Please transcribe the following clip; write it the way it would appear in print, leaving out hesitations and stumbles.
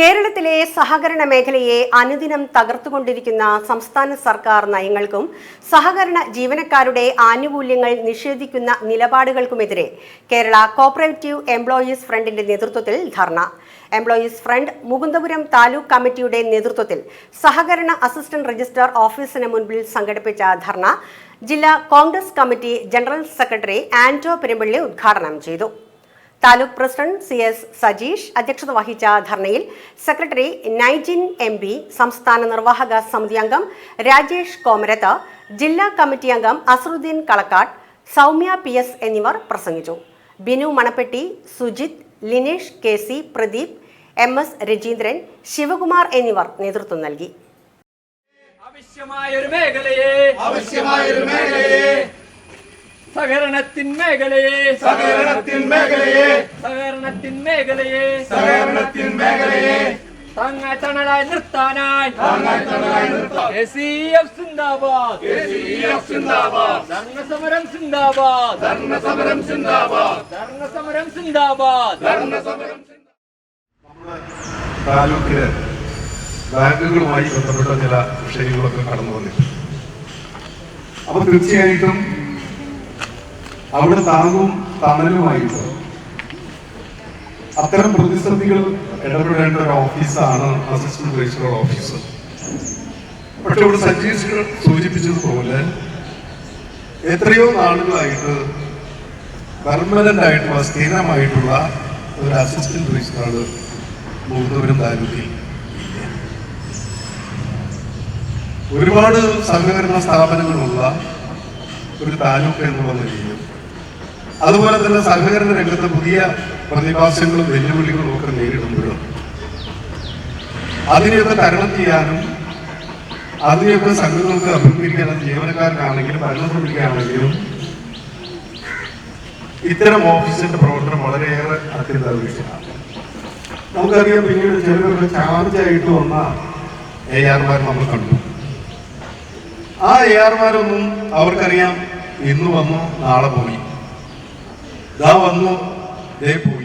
കേരളത്തിലെ സഹകരണ മേഖലയെ അനുദിനം തകർത്തുകൊണ്ടിരിക്കുന്ന സംസ്ഥാന സർക്കാർ നയങ്ങൾക്കും സഹകരണ ജീവനക്കാരുടെ ആനുകൂല്യങ്ങൾ നിഷേധിക്കുന്ന നിലപാടുകൾക്കുമെതിരെ കേരള കോഓപ്പറേറ്റീവ് എംപ്ലോയീസ് ഫ്രണ്ടിന്റെ നേതൃത്വത്തിൽ ധർണ. എംപ്ലോയീസ് ഫ്രണ്ട് മുകുന്ദപുരം താലൂക്ക് കമ്മിറ്റിയുടെ നേതൃത്വത്തിൽ സഹകരണ അസിസ്റ്റന്റ് രജിസ്ട്രാർ ഓഫീസിന് മുൻപിൽ സംഘടിപ്പിച്ച ധർണ ജില്ലാ Congress committee general secretary Anto Perumpally ഉദ്ഘാടനം ചെയ്തു. താലൂക്ക് പ്രസിഡന്റ് CS സജീഷ് അധ്യക്ഷത വഹിച്ച ധർണയിൽ സെക്രട്ടറി നൈജിൻ MP, സംസ്ഥാന നിർവാഹക സമിതി അംഗം രാജേഷ് കോമരത്ത്, ജില്ലാ കമ്മിറ്റി അംഗം അസറുദ്ദീൻ കളക്കാട്, സൗമ്യ PS എന്നിവർ പ്രസംഗിച്ചു. ബിനു മണപ്പെട്ടി, സുജിത്, ലിനേഷ് KC, പ്രദീപ്, MS രജീന്ദ്രൻ, ശിവകുമാർ എന്നിവർ നേതൃത്വം നൽകി. സഹകരണത്തിൻ മേഖലയെ തണലായി നിർത്താനായി KCF സിന്ദാബാദ്, ധർണസമരം സിന്ദാബാദ്, ധർണസമരം സിന്ദാബാദ്. നമ്മുടെ താലൂക്കിലെ ബാങ്കുകളുമായി ബന്ധപ്പെട്ട ചില വിഷയങ്ങളൊക്കെ കടന്നു വന്നിട്ടുണ്ട്. അപ്പൊ തീർച്ചയായിട്ടും അവിടെ താങ്ങും തണലുമായിട്ട് അത്തരം പ്രതിസന്ധികൾ ഇടപെടേണ്ട ഒരു ഓഫീസാണ് അസിസ്റ്റന്റ് രജിസ്ട്രാർ ഓഫീസ്. പക്ഷെ ഇവിടെ സജീഷ് സൂചിപ്പിച്ചതുപോലെ എത്രയോ നാളുകളായിട്ട് പെർമനന്റ് ആയിട്ടുള്ള സ്ഥിരമായിട്ടുള്ള ഒരു അസിസ്റ്റന്റ് രജിസ്ട്രാർ മുകുന്ദപുരം താലൂക്കിൽ ഒരുപാട് സഹകരണ സ്ഥാപനങ്ങളുള്ള ഒരു താലൂക്ക് എന്നുള്ള നിലയിൽ, അതുപോലെ തന്നെ സഹകരണ രംഗത്ത് പുതിയ പ്രതിഭാസങ്ങളും വെല്ലുവിളികളും ഒക്കെ നേരിടുമ്പോഴും അതിനെയൊക്കെ തരണം ചെയ്യാനും അതിനെയൊക്കെ സംഘങ്ങൾക്ക് അഭിമുഖീകരിക്കാനും ജീവനക്കാർക്കാണെങ്കിലും ഭരണസമിതിക്കാണെങ്കിലും ഇത്തരം ഓഫീസിന്റെ പ്രവർത്തനം വളരെയേറെ അത്യന്താപേക്ഷിതമാണ്. നമുക്കറിയാം, പിന്നീട് ചിലരൊക്കെ ചാർജായിട്ട് വന്ന ARമാർ നമ്മൾ കണ്ടു. ആ ARമാരൊന്നും അവർക്കറിയാം, ഇന്ന് വന്നു നാളെ പോയി, ഇതാ വന്നു ദേ പോയി.